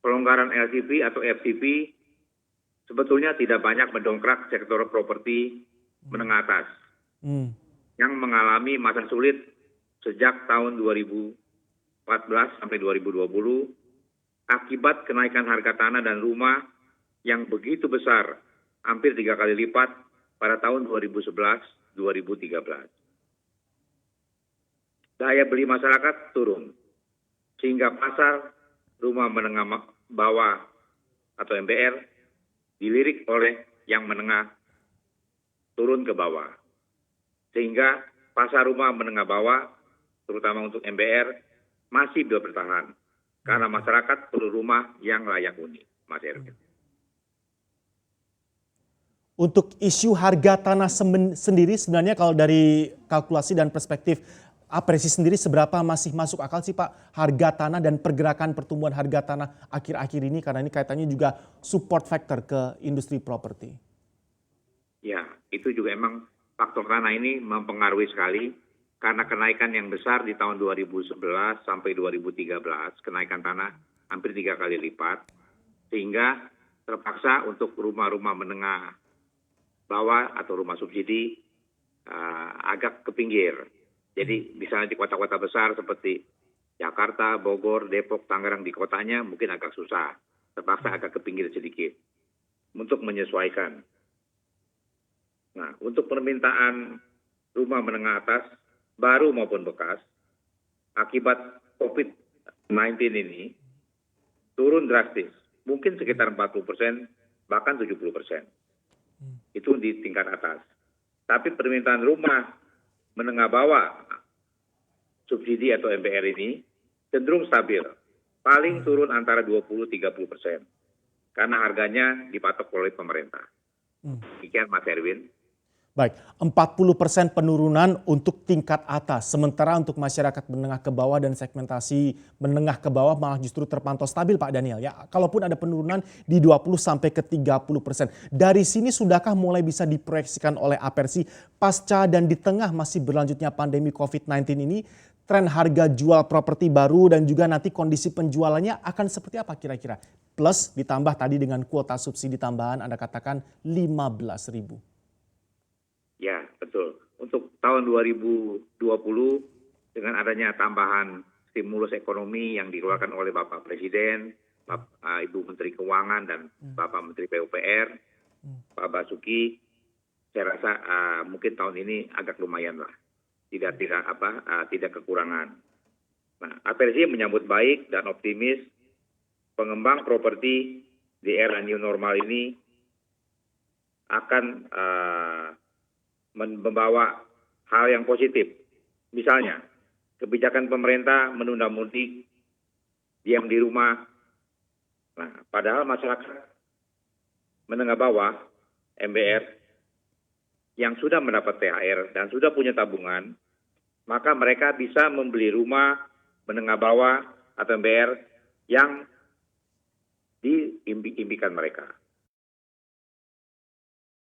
pelonggaran LTV atau FTV sebetulnya tidak banyak mendongkrak sektor properti menengah atas yang mengalami masa sulit sejak tahun 2014 sampai 2020 akibat kenaikan harga tanah dan rumah yang begitu besar, hampir 3 kali lipat pada tahun 2011-2013. Daya beli masyarakat turun, sehingga pasar rumah menengah bawah atau MBR dilirik oleh yang menengah turun ke bawah. Sehingga pasar rumah menengah bawah, terutama untuk MBR, masih bisa bertahan. Karena masyarakat perlu rumah yang layak huni, Mas Erwin. Untuk isu harga tanah sendiri sebenarnya kalau dari kalkulasi dan perspektif apresiasi sendiri seberapa masih masuk akal sih Pak harga tanah dan pergerakan pertumbuhan harga tanah akhir-akhir ini, karena ini kaitannya juga support factor ke industri properti. Ya, itu juga emang faktor tanah ini mempengaruhi sekali karena kenaikan yang besar di tahun 2011 sampai 2013, kenaikan tanah hampir 3 kali lipat, sehingga terpaksa untuk rumah-rumah menengah bawah atau rumah subsidi agak ke pinggir. Jadi misalnya di kota-kota besar seperti Jakarta, Bogor, Depok, Tangerang di kotanya mungkin agak susah. Terpaksa agak ke pinggir sedikit untuk menyesuaikan. Nah, untuk permintaan rumah menengah atas, baru maupun bekas, akibat COVID-19 ini turun drastis. Mungkin sekitar 40%, bahkan 70%. Itu di tingkat atas. Tapi permintaan rumah menengah bawah subsidi atau MBR ini cenderung stabil, paling turun antara 20-30% karena harganya dipatok oleh pemerintah. Demikian Mas Erwin. Baik, 40% penurunan untuk tingkat atas, sementara untuk masyarakat menengah ke bawah dan segmentasi menengah ke bawah malah justru terpantau stabil Pak Daniel ya. Kalaupun ada penurunan di 20 sampai ke 30%. Dari sini sudahkah mulai bisa diproyeksikan oleh Apersi pasca dan di tengah masih berlanjutnya pandemi COVID-19 ini, tren harga jual properti baru dan juga nanti kondisi penjualannya akan seperti apa kira-kira? Plus ditambah tadi dengan kuota subsidi tambahan Anda katakan 15.000. Ya, betul. Untuk tahun 2020 dengan adanya tambahan stimulus ekonomi yang dikeluarkan oleh Bapak Presiden, Ibu Menteri Keuangan dan Bapak Menteri PUPR, Pak Basuki, saya rasa mungkin tahun ini agak lumayan lah. Tidak kekurangan. Nah, Apersi menyambut baik dan optimis pengembang properti di era new normal ini akan membawa hal yang positif. Misalnya, kebijakan pemerintah menunda mudik, diam di rumah. Nah, padahal masyarakat menengah bawah, MBR, yang sudah mendapat THR dan sudah punya tabungan, maka mereka bisa membeli rumah menengah bawah atau MBR yang diimpikan mereka.